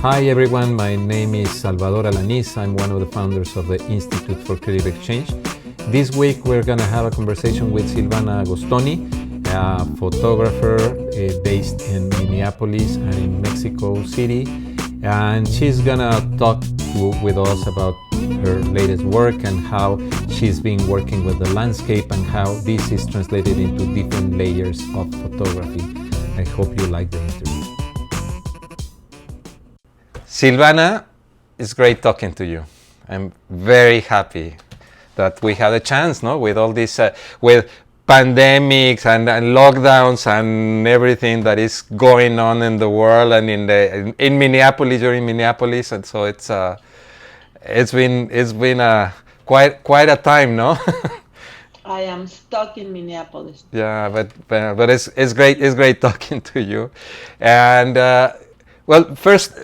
Hi everyone, my name is Salvador Alanis. I'm one of the founders of the Institute for Creative Exchange. This week we're going to have a conversation with Silvana Agostoni, a photographer based in Minneapolis and in Mexico City. And she's going to talk with us about her latest work and how she's been working with the landscape and how this is translated into different layers of photography. I hope you like the interview. Silvana, it's great talking to you. I'm very happy that we had a chance, no, with all this, with pandemics and lockdowns and everything that is going on in the world and in Minneapolis. You're in Minneapolis, and so it's been quite a time, no? I am stuck in Minneapolis. Yeah, but it's great talking to you, and well, first,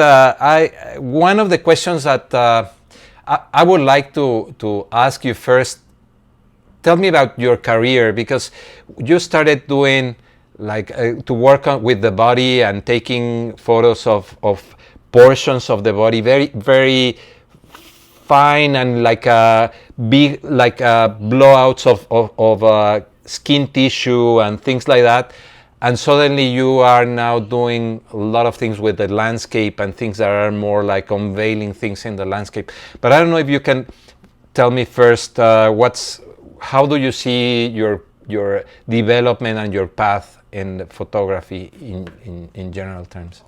I one of the questions that I would like to ask you first. Tell me about your career, because you started doing like to work on with the body and taking photos of portions of the body, very fine and like big, like blowouts of skin tissue and things like that. And suddenly you are now doing a lot of things with the landscape and things that are more like unveiling things in the landscape. But I don't know if you can tell me first how do you see your development and your path in photography in general terms?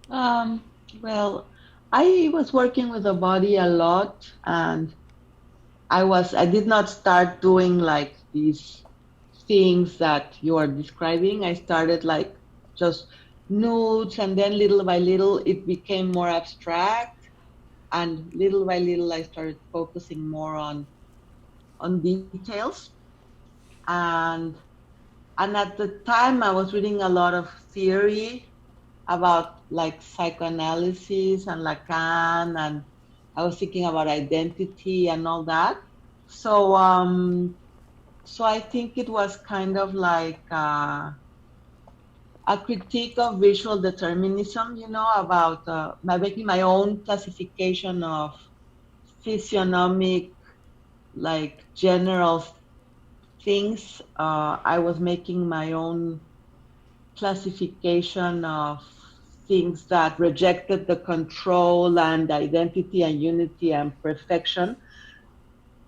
Well, I was working with the body a lot, and I did not start doing like these things that you are describing. I started like just nudes, and then little by little it became more abstract, and little by little I started focusing more on details. And at the time I was reading a lot of theory about like psychoanalysis and Lacan, and I was thinking about identity and all that. So so I think it was kind of like a critique of visual determinism, you know, about making my own classification of physiognomic, like general things. I was making my own classification of things that rejected the control and identity and unity and perfection.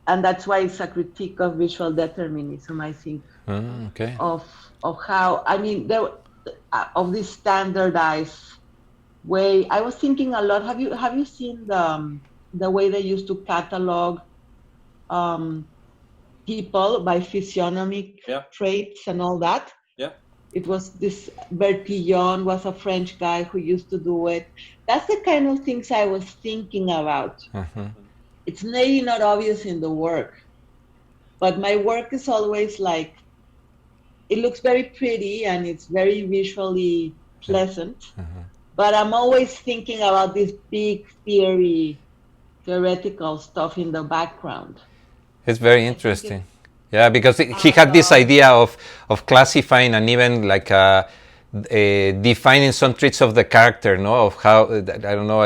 And that's why it's a critique of visual determinism, I think, Okay. of how, I mean, there of this standardized way. I was thinking a lot. Have you seen the way they used to catalog um, people by physiognomic traits and all that? It was this Bertillon was a French guy who used to do it. That's the kind of things I was thinking about. It's maybe not obvious in the work, but my work is always like, it looks very pretty and it's very visually pleasant, but I'm always thinking about this big theoretical stuff in the background. It's very interesting. Yeah, because he had this idea of classifying and even like defining some traits of the character, no, of how I don't know,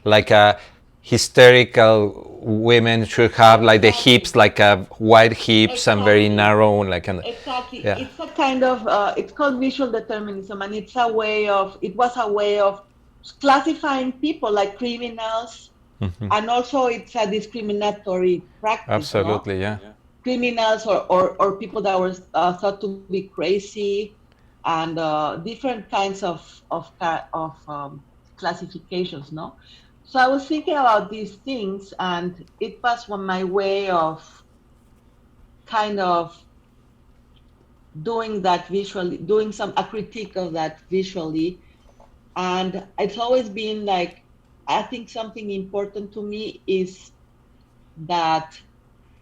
like hysterical women should have like the hips, like wide hips and very narrow, like Exactly. yeah. It's a kind of it's called visual determinism, and it was a way of classifying people like criminals, and also it's a discriminatory practice. Absolutely, no? yeah. Criminals or people that were thought to be crazy, and different kinds of classifications, no? So I was thinking about these things, and it was my way of kind of doing that visually, doing a critique of that visually. And it's always been like, I think something important to me is that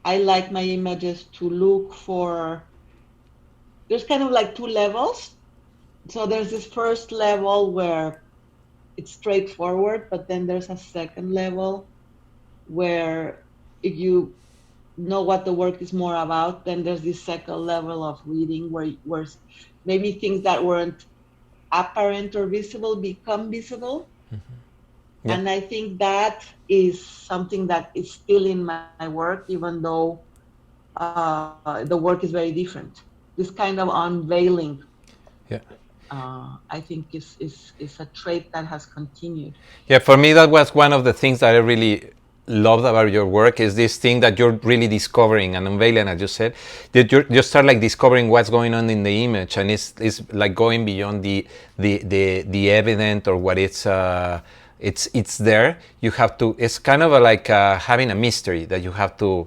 I like my images to look for, there's kind of like two levels. So there's this first level where it's straightforward, but then there's a second level where if you know what the work is more about, then there's this second level of reading where maybe things that weren't apparent or visible become visible. Yeah. And I think that is something that is still in my work, even though the work is very different. This kind of unveiling, Yeah. I think is a trait that has continued. Yeah, for me that was one of the things that I really loved about your work is this thing that you're really discovering and unveiling, as you said, that you start like discovering what's going on in the image, and it's like going beyond the evident or what it's there. You have to. It's kind of like having a mystery that you have to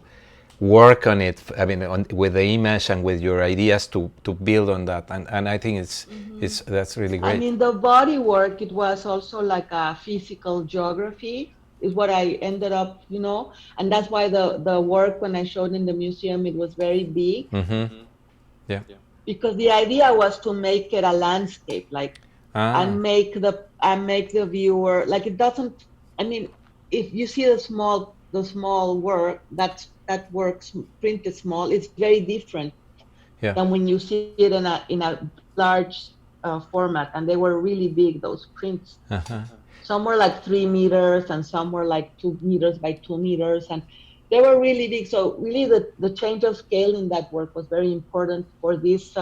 work on it. I mean, with the image and with your ideas to build on that, and I think it's that's really I great. mean, the body work, it was also like a physical geography, is what I ended up, and that's why the work when I showed in the museum, it was very big, Yeah. because the idea was to make it a landscape, like, Ah. and make the viewer, like, it doesn't, I mean, if you see the small work, that works printed small, it's very different Yeah. than when you see it in a large format, and they were really big, those prints. Uh-huh. Some were like 3 meters, and some were like 2 meters by 2 meters, and they were really big. So really, the change of scale in that work was very important for this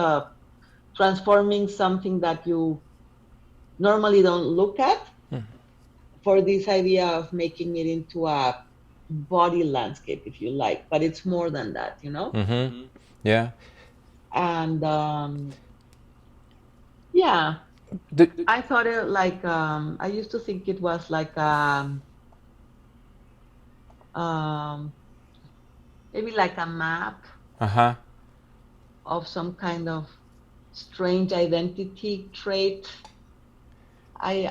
transforming something that you normally don't look at, for this idea of making it into a body landscape, if you like, but it's more than that. Yeah. And yeah, Do, I thought it like I used to think it was like um, maybe like a map uh-huh. of some kind of strange identity trait. I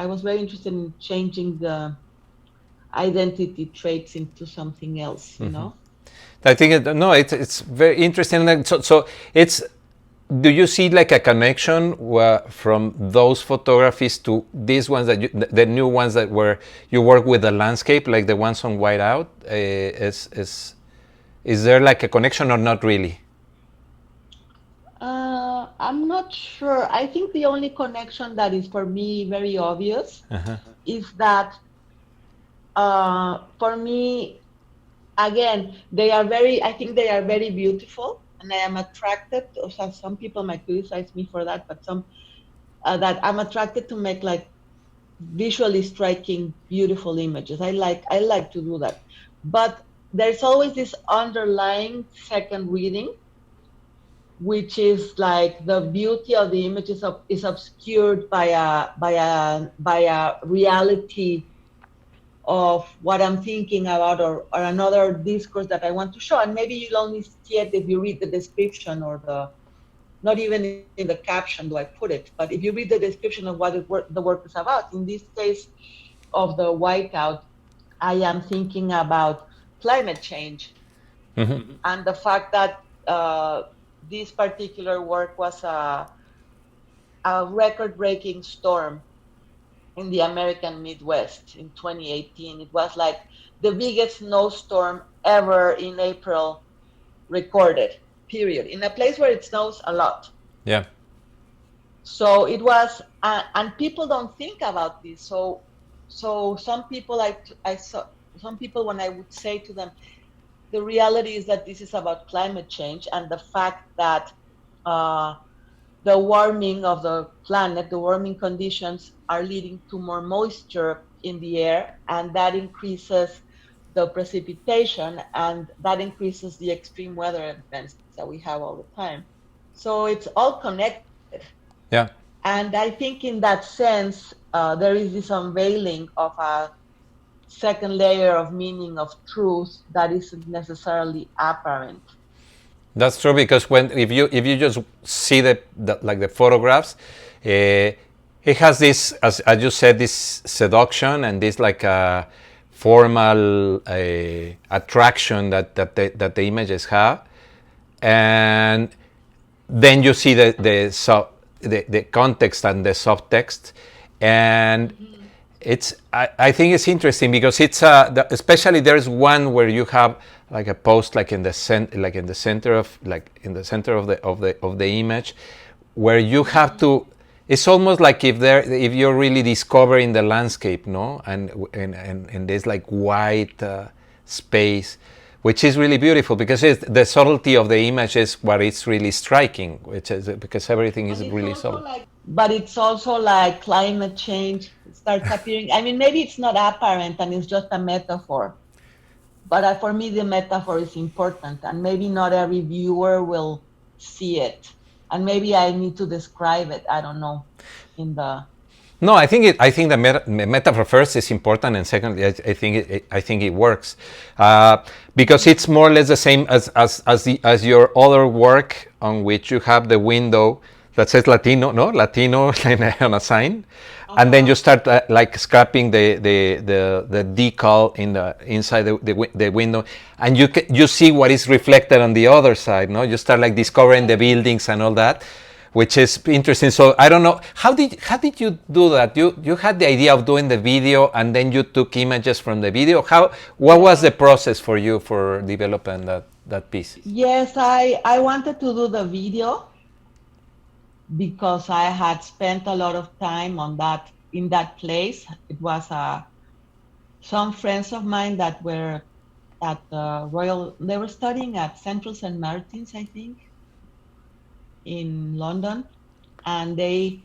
was very interested in changing the identity traits into something else. I think no, it's very interesting. And so it's. Do you see like a connection from those photographies to these ones that the new ones that were you work with the landscape, like the ones on Whiteout? Is there like a connection or not really? I'm not sure. I think the only connection that is for me very obvious is that for me, again, I think they are very beautiful, and I am attracted. Some people might criticize me for that, but that I'm attracted to make like visually striking, beautiful images. I like to do that, but there's always this underlying second reading, which is like the beauty of the image is obscured by a reality of what I'm thinking about, or another discourse that I want to show. And maybe you'll only see it if you read the description, or not even in the caption do I put it, but if you read the description of what the work is about. In this case of the whiteout, I am thinking about climate change, and the fact that this particular work was a record-breaking storm in the American Midwest in 2018. It was like the biggest snowstorm ever in April recorded, period, in a place where it snows a lot. Yeah. So it was, and people don't think about this. So some people I saw, some people, when I would say to them, the reality is that this is about climate change and the fact that the warming of the planet, the warming conditions are leading to more moisture in the air, and that increases the precipitation, and that increases the extreme weather events that we have all the time. So it's all connected. Yeah. And I think in that sense, there is this unveiling of a second layer of meaning, of truth, that isn't necessarily apparent. That's true, because if you just see the photographs, it has this, as you said, this seduction and this like formal attraction that the images have, and then you see the context and the subtext, and I think it's interesting because it's especially there's one where you have like a post like in the center of the image, where you have to. It's almost like if you're really discovering the landscape, no, and there's like white space, which is really beautiful because the subtlety of the image is what is really striking, which is because everything is And it's really also subtle. like, but it's also like climate change starts appearing. I mean, maybe it's not apparent and it's just a metaphor, but for me, the metaphor is important, and maybe not every viewer will see it, and maybe I need to describe it. I don't know. In the No, I think the metaphor first is important, and secondly, I think it works because it's more or less the same as your other work on which you have the window that says Latino, no Latino on a sign, and then you start like scrapping the decal in the inside the window, and you see what is reflected on the other side. No, you start like discovering the buildings and all that, which is interesting. So I don't know, how did you do that? You had the idea of doing the video and then you took images from the video. What was the process for you for developing that piece? Yes, I wanted to do the video because I had spent a lot of time on that in that place. It was some friends of mine that were at the Royal. They were studying at Central St. Martin's, I think, in London, and their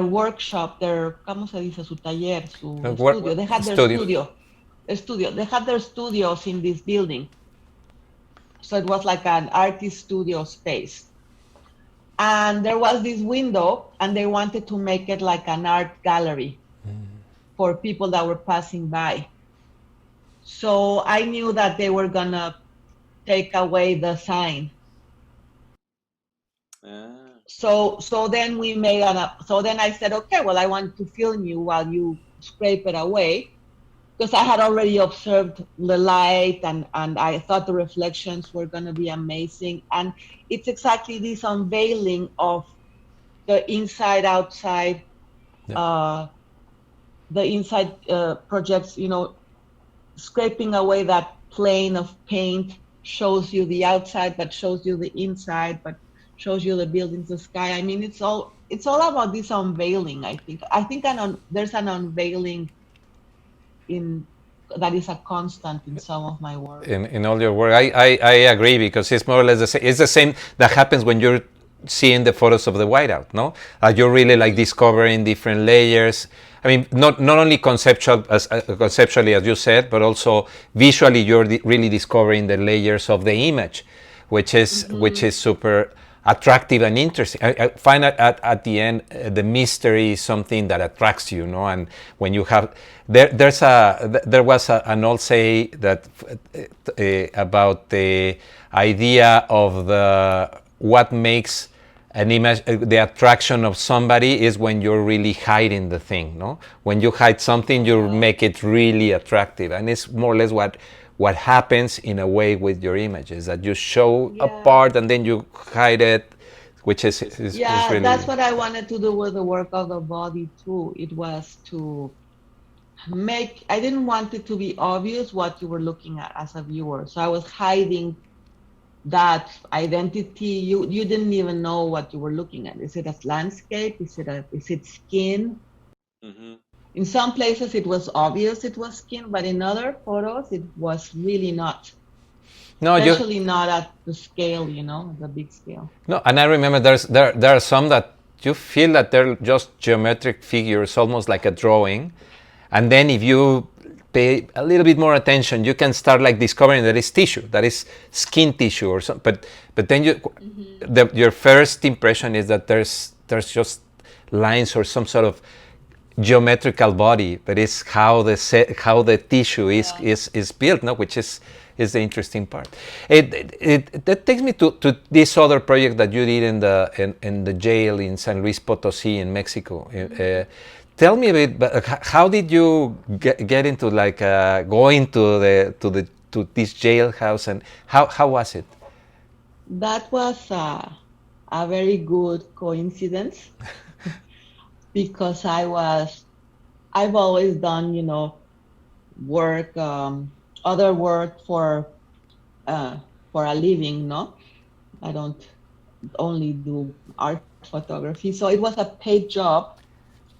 workshop, their ¿cómo se dice? Su taller, su estudio. They had their studio. They had their studios in this building, so it was like an artist studio space. And there was this window, and they wanted to make it like an art gallery for people that were passing by. So I knew that they were gonna take away the sign. So then we made so then I said, okay, well, I want to film you while you scrape it away, because I had already observed the light, and I thought the reflections were going to be amazing. And it's exactly this unveiling of the inside outside, the inside projects, scraping away that plane of paint shows you the outside, but shows you the inside, but shows you the buildings, the sky. I mean, it's all about this unveiling. I think there's an unveiling that is a constant in some of my work. In all your work, I agree, because it's more or less the same. It's the same that happens when you're seeing the photos of the whiteout. No, you're really like discovering different layers. I mean, not only conceptually as you said, but also visually, you're really discovering the layers of the image, which is super attractive and interesting. I find at the end the mystery is something that attracts you, no? And when you have there was an old say that about the idea of what makes an image, the attraction of somebody is when you're really hiding the thing, no? When you hide something, you make it really attractive, and it's more or less what happens in a way with your images, that you show a part and then you hide it, which is really... That's what I wanted to do with the work of the body too. It was to I didn't want it to be obvious what you were looking at as a viewer, so I was hiding that identity. You didn't even know what you were looking at. Is it a landscape? Is it skin? In some places it was obvious it was skin, but in other photos it was really not. No, especially not at the scale, the big scale. No, and I remember there are some that you feel that they're just geometric figures, almost like a drawing, and then if you pay a little bit more attention, you can start like discovering that is tissue, that is skin tissue or something. But then your first impression is that there's just lines or some sort of geometrical body, but it's how the tissue is built, no? Which is the interesting part. That takes me to this other project that you did in the jail in San Luis Potosí in Mexico. Tell me a bit, how did you get into like going to this jailhouse, and how was it? That was a very good coincidence. Because I've always done, work, other work for a living, no? I don't only do art photography. So it was a paid job,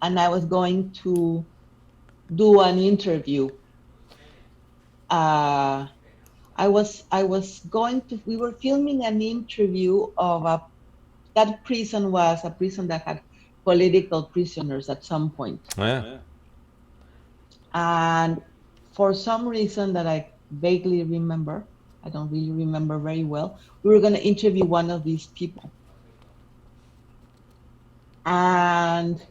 and I was going to do an interview. Uh, I was going to. We were filming an interview of a that prison was a prison that had political prisoners at some point. Yeah. And for some reason that I vaguely remember, I don't really remember very well, we were going to interview one of these people. And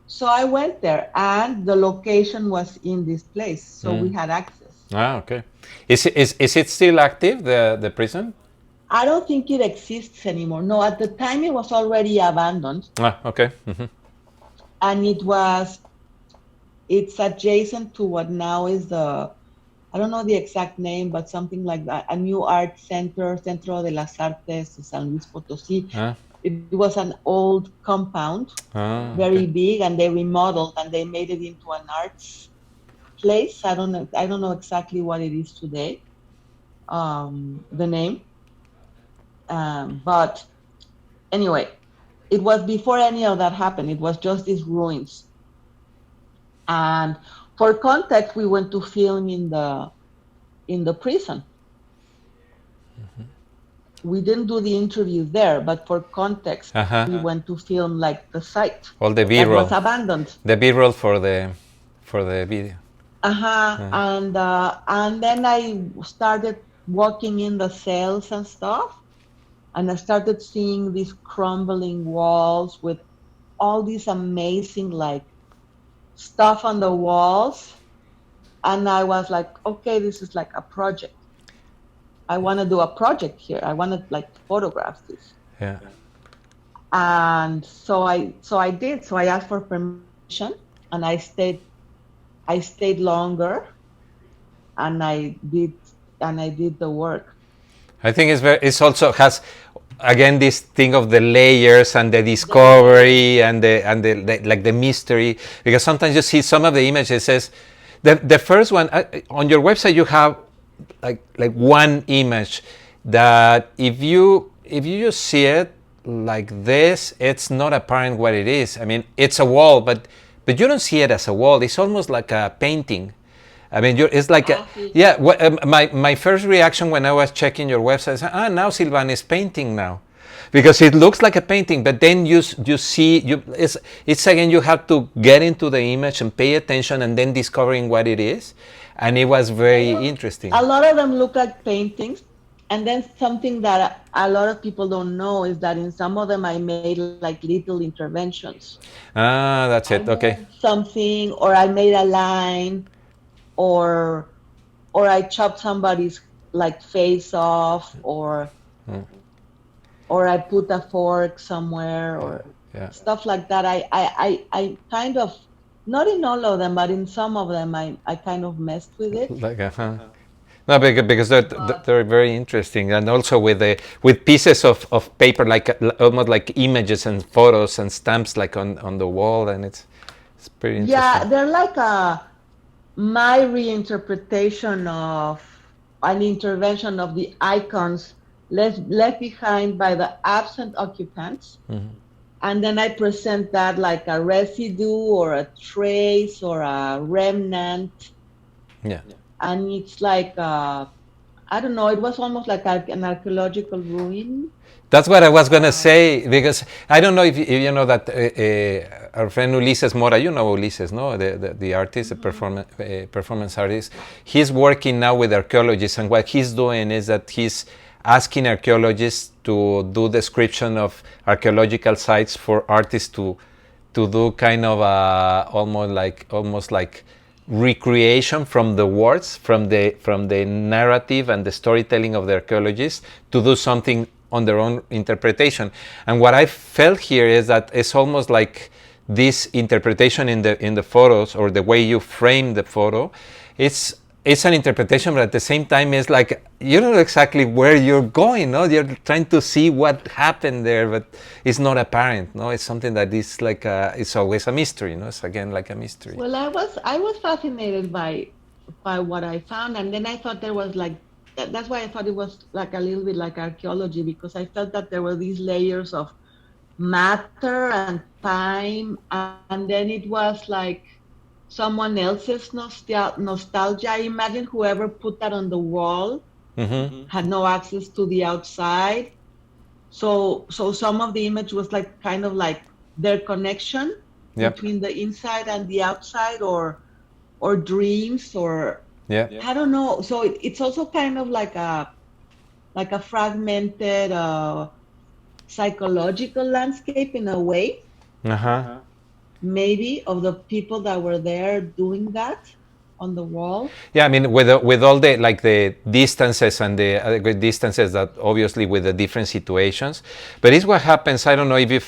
so I went there, and the location was in this place. So we had access. Okay. Is it still active, the prison? I don't think it exists anymore. No, at the time it was already abandoned. Okay. Mm-hmm. And it's adjacent to what now is I don't know the exact name, but something like that, a new art center, Centro de las Artes de San Luis Potosí. It was an old compound, very big, and they remodeled and they made it into an arts place. I don't know exactly what it is today, the name. But anyway, it was before any of that happened. It was just these ruins. And for context, we went to film in the prison. We didn't do the interview there, but for context, we went to film like the site. All the B-roll. That was abandoned. The B-roll for the video. And then I started walking in the cells and stuff, and I started seeing these crumbling walls with all these amazing like stuff on the walls, and I was like, okay, this is like a project. I want to do a project here. I want to like photograph this. Yeah. And so I did. So I asked for permission, and I stayed longer, and I did the work. I think it's also has again this thing of the layers and the discovery and the like the mystery, because sometimes you see some of the images, it says the first one on your website you have like one image that if you just see it like this, it's not apparent what it is. I mean, it's a wall, but you don't see it as a wall. It's almost like a painting. I mean, it's like my first reaction when I was checking your website is, now Silvana is painting now, because it looks like a painting. But then you see it's again, you have to get into the image and pay attention and then discovering what it is, and it was very interesting. A lot of them look like paintings, and then something that a lot of people don't know is that in some of them I made like little interventions. That's it. Okay. Something, or I made a line. Or I chopped somebody's like face off, or I put a fork somewhere, or stuff like that. I kind of, not in all of them, but in some of them, I kind of messed with it. Like no, because they're very interesting, and also with pieces of paper, like almost like images and photos and stamps, like on the wall, and it's pretty interesting. Yeah, they're like my reinterpretation of an intervention of the icons left behind by the absent occupants. And then I present that like a residue or a trace or a remnant. Yeah. And it's like, I don't know, it was almost like an archaeological ruin. That's what I was going to say, because I don't know if you know that our friend Ulises Mora, you know Ulises, no? The artist, the performance artist. He's working now with archaeologists, and what he's doing is that he's asking archaeologists to do description of archaeological sites for artists to do kind of almost like recreation from the words, from the narrative and the storytelling of the archaeologists, to do something on their own interpretation. And what I felt here is that it's almost like this interpretation in the photos, or the way you frame the photo, it's an interpretation, but at the same time it's like you don't know exactly where you're going, no? You're trying to see what happened there, but it's not apparent, no? It's something that is like it's always a mystery, no? It's again like a mystery. Well, I was fascinated by what I found, and then I thought there was like that's why I thought it was like a little bit like archaeology, because I felt that there were these layers of matter and time, and then it was like someone else's nostalgia. I imagine whoever put that on the wall had no access to the outside. So some of the image was like kind of like their connection Yep. between the inside and the outside, or dreams, or Yeah. I don't know. So it's also kind of like a fragmented psychological landscape in a way, Uh-huh. maybe, of the people that were there doing that on the wall. Yeah, I mean, with all the like the distances and the adequate distances that obviously with the different situations, but it's what happens. I don't know if you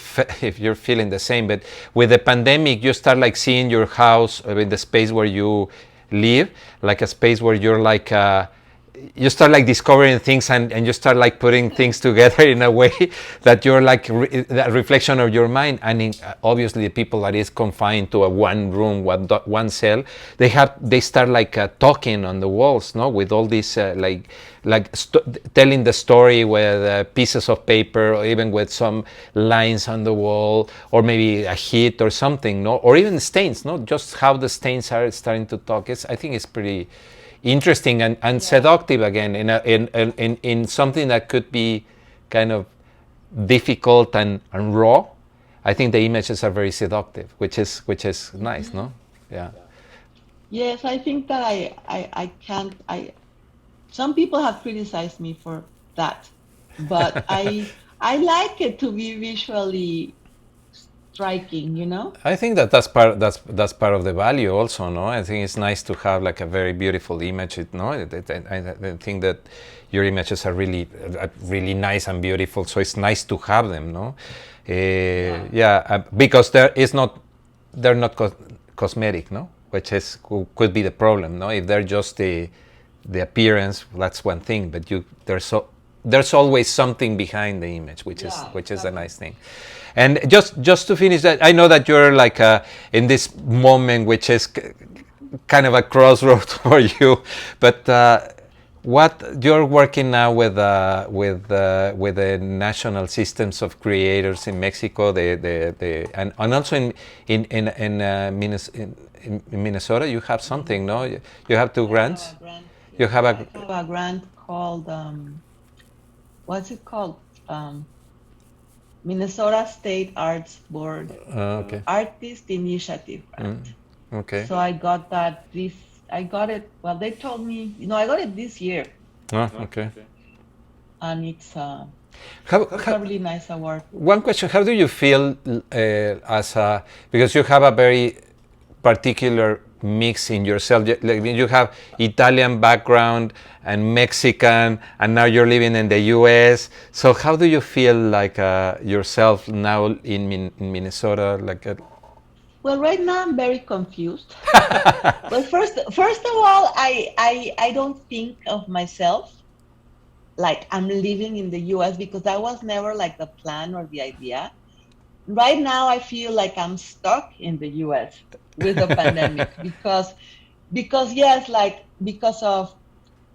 if you're feeling the same, but with the pandemic, you start like seeing your house, in the space where you live, like a space where you're like. You start like discovering things, and you start like putting things together in a way that you're like that reflection of your mind. And obviously the people that is confined to a one room, one cell, they start like talking on the walls, no, with all these telling the story with pieces of paper, or even with some lines on the wall, or maybe a hit or something, no, or even stains, no, just how the stains are starting to talk. I think it's pretty interesting and seductive again in something that could be kind of difficult and raw. I think the images are very seductive, which is nice, no? Yeah. Yes, I think that I can't. Some people have criticized me for that, but I like it to be visually striking, you know? I think that's part of the value also, no? I think it's nice to have like a very beautiful image, no? I think that your images are really nice and beautiful, so it's nice to have them, no? Because they're not cosmetic, no? Which could be the problem, no? If they're just the appearance, that's one thing, but there's always something behind the image, which is a nice thing. And just to finish that, I know that you're like in this moment, which is kind of a crossroads for you, but what you're working now with the national systems of creators in Mexico, and also in Minnesota, you have something, no? You have two grants. You have I have a grant called what's it called? Um, Minnesota State Arts Board okay. Artist Initiative Grant. Okay. So I got that I got it, well, they told me, I got it this year, Oh, okay. and it's a How, really nice award. one question: how do you feel because you have a very particular mix in yourself? You have Italian background and Mexican, and now you're living in the U.S. So how do you feel like yourself now in Minnesota? Well, right now I'm very confused. Well, first of all, I don't think of myself like I'm living in the US, because that was never like the plan or the idea. Right now I feel like I'm stuck in the US with the pandemic, because yes, like because of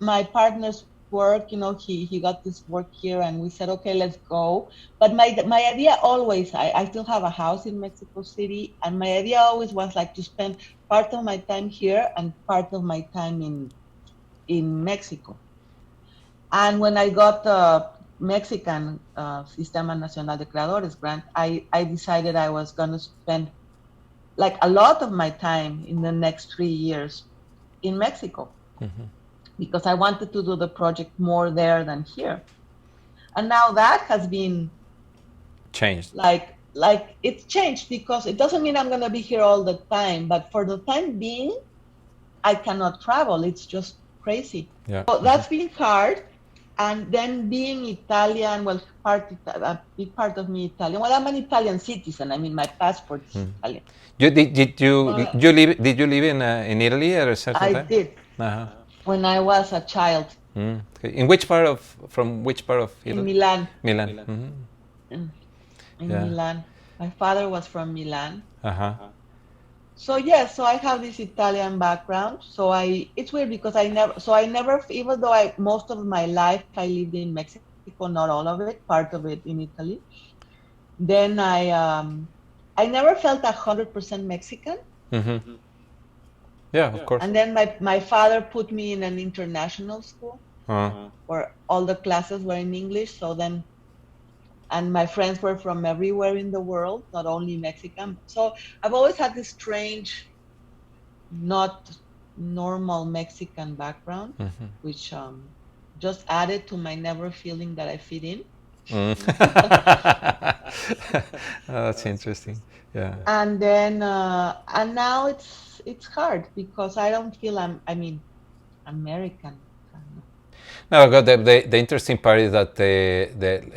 my partner's work, he got this work here, and we said, okay, let's go. But my idea always, I still have a house in Mexico City, and my idea always was like to spend part of my time here and part of my time in Mexico. And when I got the Mexican Sistema Nacional de Creadores grant, I decided I was going to spend like a lot of my time in the next 3 years in Mexico, because I wanted to do the project more there than here. And now that has been changed. Like it's changed, because it doesn't mean I'm going to be here all the time, but for the time being, I cannot travel. It's just crazy. Yeah. So that's been hard. And then being Italian, well, a big part of me Italian. Well, I'm an Italian citizen. I mean, my passport is Italian. Did you live in Italy at a certain I time? did. Uh-huh. When I was a child. Okay. From which part of Italy? In Milan. Milan. In Milan. My father was from Milan. Uh-huh. So yes, so I have this Italian background. So it's weird because I never, even though most of my life I lived in Mexico, not all of it, part of it in Italy. Then I never felt 100% Mexican. Mm-hmm. Yeah, of course. And then my father put me in an international school where all the classes were in English. So then, and my friends were from everywhere in the world, not only Mexican. So I've always had this strange, not normal Mexican background, which just added to my never feeling that I fit in. That's interesting. Yeah. And then and now it's hard because I don't feel I mean American. No, the interesting part is that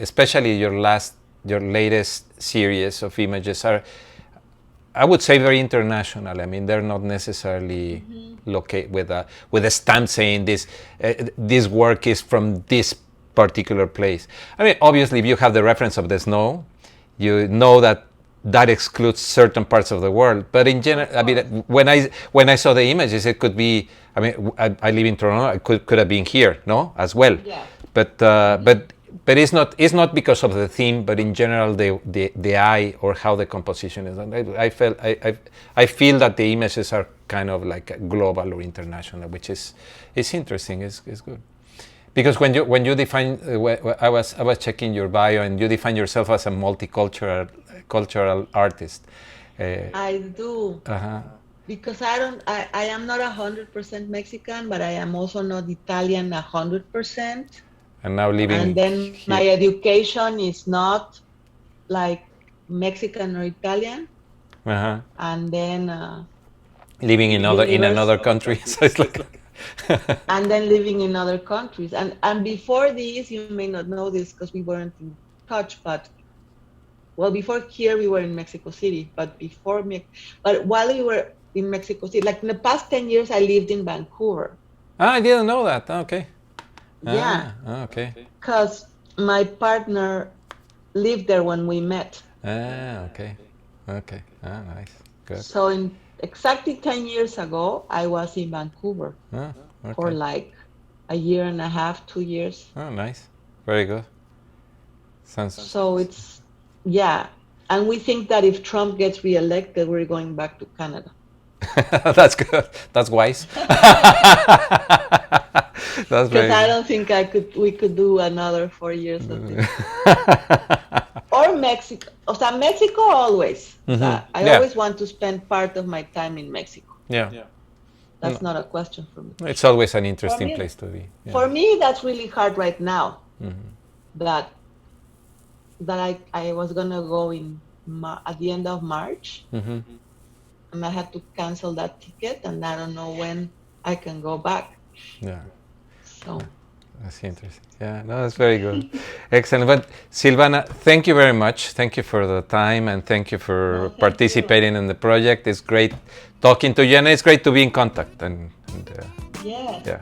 especially your latest series of images are, I would say, very international. I mean, they're not necessarily located with a stamp saying this work is from this particular place. I mean, obviously, if you have the reference of the snow, you know that excludes certain parts of the world. But in general, I mean, when I saw the images, it could be. I mean, I live in Toronto. I could have been here, no, as well. Yeah. But it's not because of the theme, but in general the eye or how the composition is. And I feel that the images are kind of like global or international, which is interesting. It's good. Because when you define, I was checking your bio, and you define yourself as a cultural artist. I do. Because I am not 100% Mexican, but I am also not Italian 100%. And now living. And then my education is not like Mexican or Italian. And then living in another country, so it's like. And then living in other countries, and before this, you may not know this because we weren't in touch, but before here we were in Mexico City, but while we were in Mexico City, like in the past 10 years, I lived in Vancouver. I didn't know that. Okay. Yeah. Okay. Because my partner lived there when we met. Okay. Nice. Good. So exactly 10 years ago, I was in Vancouver for like a year and a half, 2 years. Oh, nice. Very good. So it's, yeah. And we think that if Trump gets reelected, we're going back to Canada. That's good. That's wise. That's because I don't think we could do another 4 years of this. Or Mexico. Mexico always. I always want to spend part of my time in Mexico. Yeah. That's not a question for me. It's always an interesting place to be. Yeah. For me, that's really hard right now. That I was gonna go at the end of March, and I had to cancel that ticket, and I don't know when I can go back. Yeah. So. That's interesting. Yeah, no, that's very good. Excellent. But Silvana, thank you very much. Thank you for the time, and thank you for participating in the project. It's great talking to you, and it's great to be in contact. Yeah.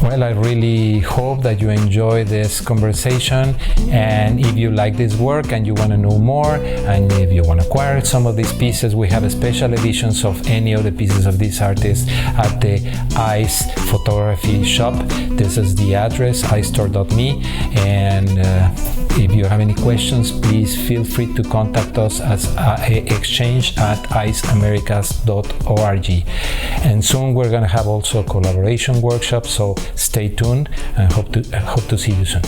Well, I really hope that you enjoy this conversation, and if you like this work and you want to know more, and if you want to acquire some of these pieces, we have special editions of any of the pieces of these artists at the ICE photography shop. This is the address, icestore.me, and if you have any questions, please feel free to contact us at exchange@iceamericas.org. And soon we're going to have also a collaboration workshop, so stay tuned and hope to see you soon.